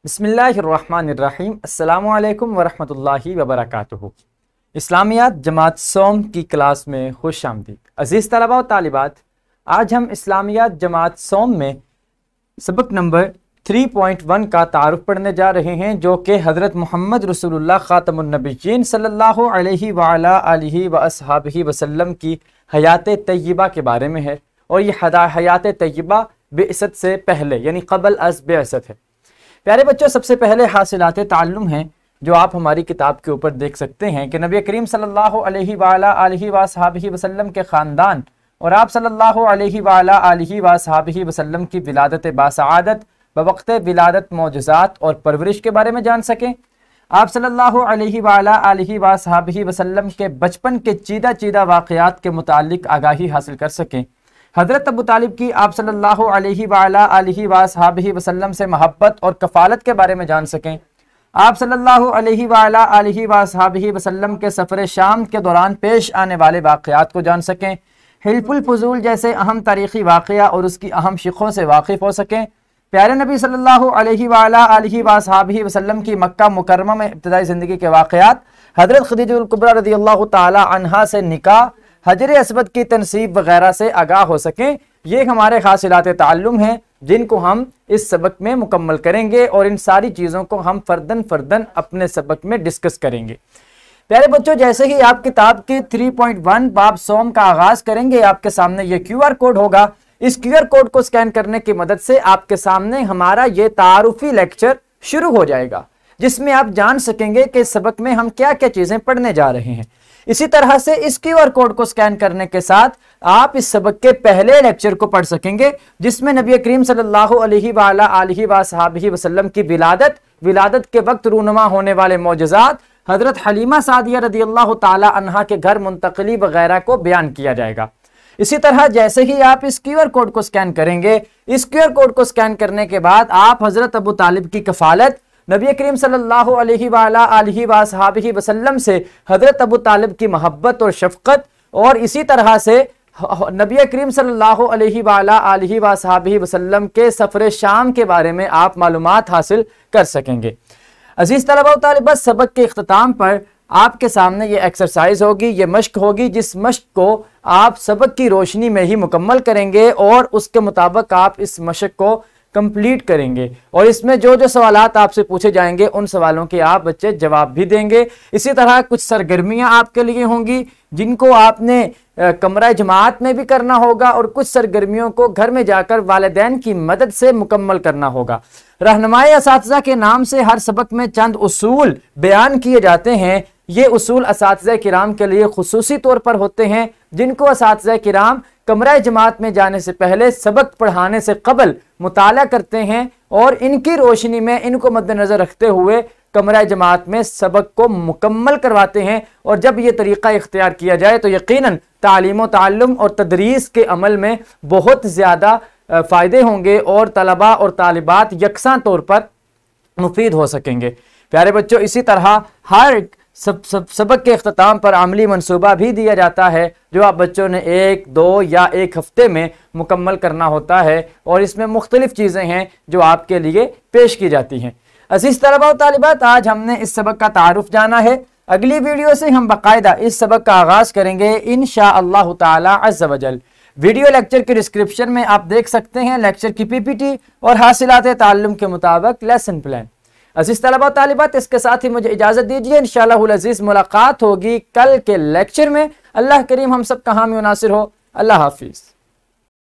बिस्मिल्लाहिर्रहमानिर्रहीम अस्सलामुअलैकुम वरहमतुल्लाहि वबरकातुहू। इस्लामियात जमात सोम की क्लास में खुश आमदीद। अज़ीज़ तलबा व तालिबात, आज हम इस्लामियात जमात सोम में सबक नंबर 3.1 का तारुफ पढ़ने जा रहे हैं, जो कि हज़रत मोहम्मद रसूलुल्लाह ख़ातमुन नबिय्यीन सल्लल्लाहु अलैहि व अला आलिहि व अस्हाबिहि वसल्लम की हयात तय्यबा के बारे में है। और ये हयात तय्यबा बिअसत से पहले यानी क़बल अज़ बिअसत है। प्यारे बच्चों, सबसे पहले हासिलात ताल्लुम हैं जो आप हमारी किताब के ऊपर देख सकते हैं कि नबी करीम सल्लल्लाहु अलैहि व अला आलिहि व अस्हाबिहि वसल्लम के ख़ानदान और आप सल्लल्लाहु अलैहि व अला आलिहि व अस्हाबिहि वसल्लम की विलादत बासआदत बवक़्त विलादत मौजज़ात और परवरिश के बारे में जान सकें। आप सल्लल्लाहु अलैहि व अला आलिहि व अस्हाबिहि वसल्लम के बचपन के चीदा चीदा वाक़यात के मुताल्लिक़ आगाही हासिल कर सकें। हज़रत अबू तालिब की आप सल्लल्लाहु अलैहि व अला आलिहि व अस्हाबिहि वसल्लम से मोहब्बत और कफ़ालत के बारे में जान सकें। आप सल्लल्लाहु अलैहि व अला आलिहि व अस्हाबिहि वसल्लम के सफ़र शाम के दौरान पेश आने वाले वाक़यात को जान सकें। हिल्फुल फुज़ूल जैसे अहम तारीख़ी वाक़या और उसकी अहम शिक़ों से वाकिफ़ हो सकें। प्यारे नबी सल्लल्लाहु अलैहि व अला आलिहि व अस्हाबिहि वसल्लम की मक्का मुकर्रमा में इब्तिदाई ज़िंदगी के वाक़यात, हज़रत खदीजतुल कुबरा रज़ियल्लाहु ताला अन्हा से निकाह, हजर असवद की तनसीब वगैरह से आगाह हो सकें। ये हमारे हासिलात ताल्लुम हैं जिनको हम इस सबक में मुकम्मल करेंगे और इन सारी चीज़ों को हम फ़र्दन फ़र्दन अपने सबक में डिस्कस करेंगे। प्यारे बच्चों, जैसे ही आप किताब के 3.1 बाब सोम का आगाज़ करेंगे, आपके सामने ये QR कोड होगा। इस QR कोड को स्कैन करने की मदद से आपके सामने हमारा ये तारुफी लेक्चर शुरू हो जाएगा, जिसमें आप जान सकेंगे कि इस सबक में हम क्या क्या चीज़ें पढ़ने जा रहे हैं। इसी तरह से इस QR कोड को स्कैन करने के साथ आप इस सबक के पहले लेक्चर को पढ़ सकेंगे, जिसमें नबी करीम सल्लल्लाहु अलैहि व अला आलिहि व अस्हाबिहि वसल्लम की विलादत के वक्त रूनुमा होने वाले मौजज़ात, हज़रत हलीमा सादिया रज़ियल्लाहु ताला अन्हा के घर मुंतक़ली वगैरह को बयान किया जाएगा। इसी तरह जैसे ही आप इस QR कोड को स्कैन करेंगे, इस QR कोड को स्कैन करने के बाद आप हज़रत अबू तालिब की कफ़ालत, नबी करीम सल्लल्लाहु अलैहि व अला आलिहि व अस्हाबिहि वसल्लम से हज़रत अबू तालिब की मोहब्बत और शफ़क़त, और इसी तरह से नबी करीम सल्लल्लाहु अलैहि व अला आलिहि व अस्हाबिहि वसल्लम के सफ़र शाम के बारे में आप मालूमात हासिल कर सकेंगे। अज़ीज़ तलबा व तालिबात, सबक के इख्तिताम पर आपके सामने ये एक्सरसाइज होगी, ये मश्क होगी, जिस मश्क को आप सबक की रोशनी में ही मुकम्मल करेंगे और उसके मुताबिक आप इस मश्क को कंप्लीट करेंगे। और इसमें जो जो सवालात आपसे पूछे जाएंगे उन सवालों के आप बच्चे जवाब भी देंगे। इसी तरह कुछ सरगर्मियां आपके लिए होंगी जिनको आपने कमरा जमात में भी करना होगा और कुछ सरगर्मियों को घर में जाकर वालिदैन की मदद से मुकम्मल करना होगा। रहनुमाई असातिज़ा के नाम से हर सबक में चंद उसूल बयान किए जाते हैं। ये उसूल असातिज़ा किराम के लिए खुसूसी तौर पर होते हैं, जिनको असातिज़ा किराम कमरा जमात में जाने से पहले सबक पढ़ाने से कबल मुताला करते हैं और इनकी रोशनी में, इनको मद्देनज़र रखते हुए कमरा जमात में सबक को मुकम्मल करवाते हैं। और जब ये तरीक़ा इख्तियार किया जाए तो यकीनन तालीम व ताल्लुम और तदरीस के अमल में बहुत ज़्यादा फ़ायदे होंगे और तलबा और तालिबात यकसां तौर पर मुफीद हो सकेंगे। प्यारे बच्चों, इसी तरह हर सबक के अख्ताम पर अमली मनसूबा भी दिया जाता है, जो आप बच्चों ने 1, 2 या 1 हफ्ते में मुकम्मल करना होता है, और इसमें मुख्तलिफ चीज़ें हैं जो आपके लिए पेश की जाती हैं। अज़ीज़ तलबा व तालिबात, आज हमने इस सबक का तारुफ जाना है। अगली वीडियो से हम बाकायदा इस सबक का आगाज़ करेंगे इंशाअल्लाह ताला अज़्ज़ व जल। वीडियो लेक्चर के डिस्क्रिप्शन में आप देख सकते हैं लेक्चर की PPT और हासिलात ताल्लुम के मुताबिक लेसन प्लान। अज़ीज़ तलबा तालिबात, इसके साथ ही मुझे इजाज़त दीजिए। इंशाअल्लाहुल अज़ीज़ मुलाकात होगी कल के लेक्चर में। अल्लाह करीम हम सब का हामी व नासिर हो। अल्लाह हाफिज़।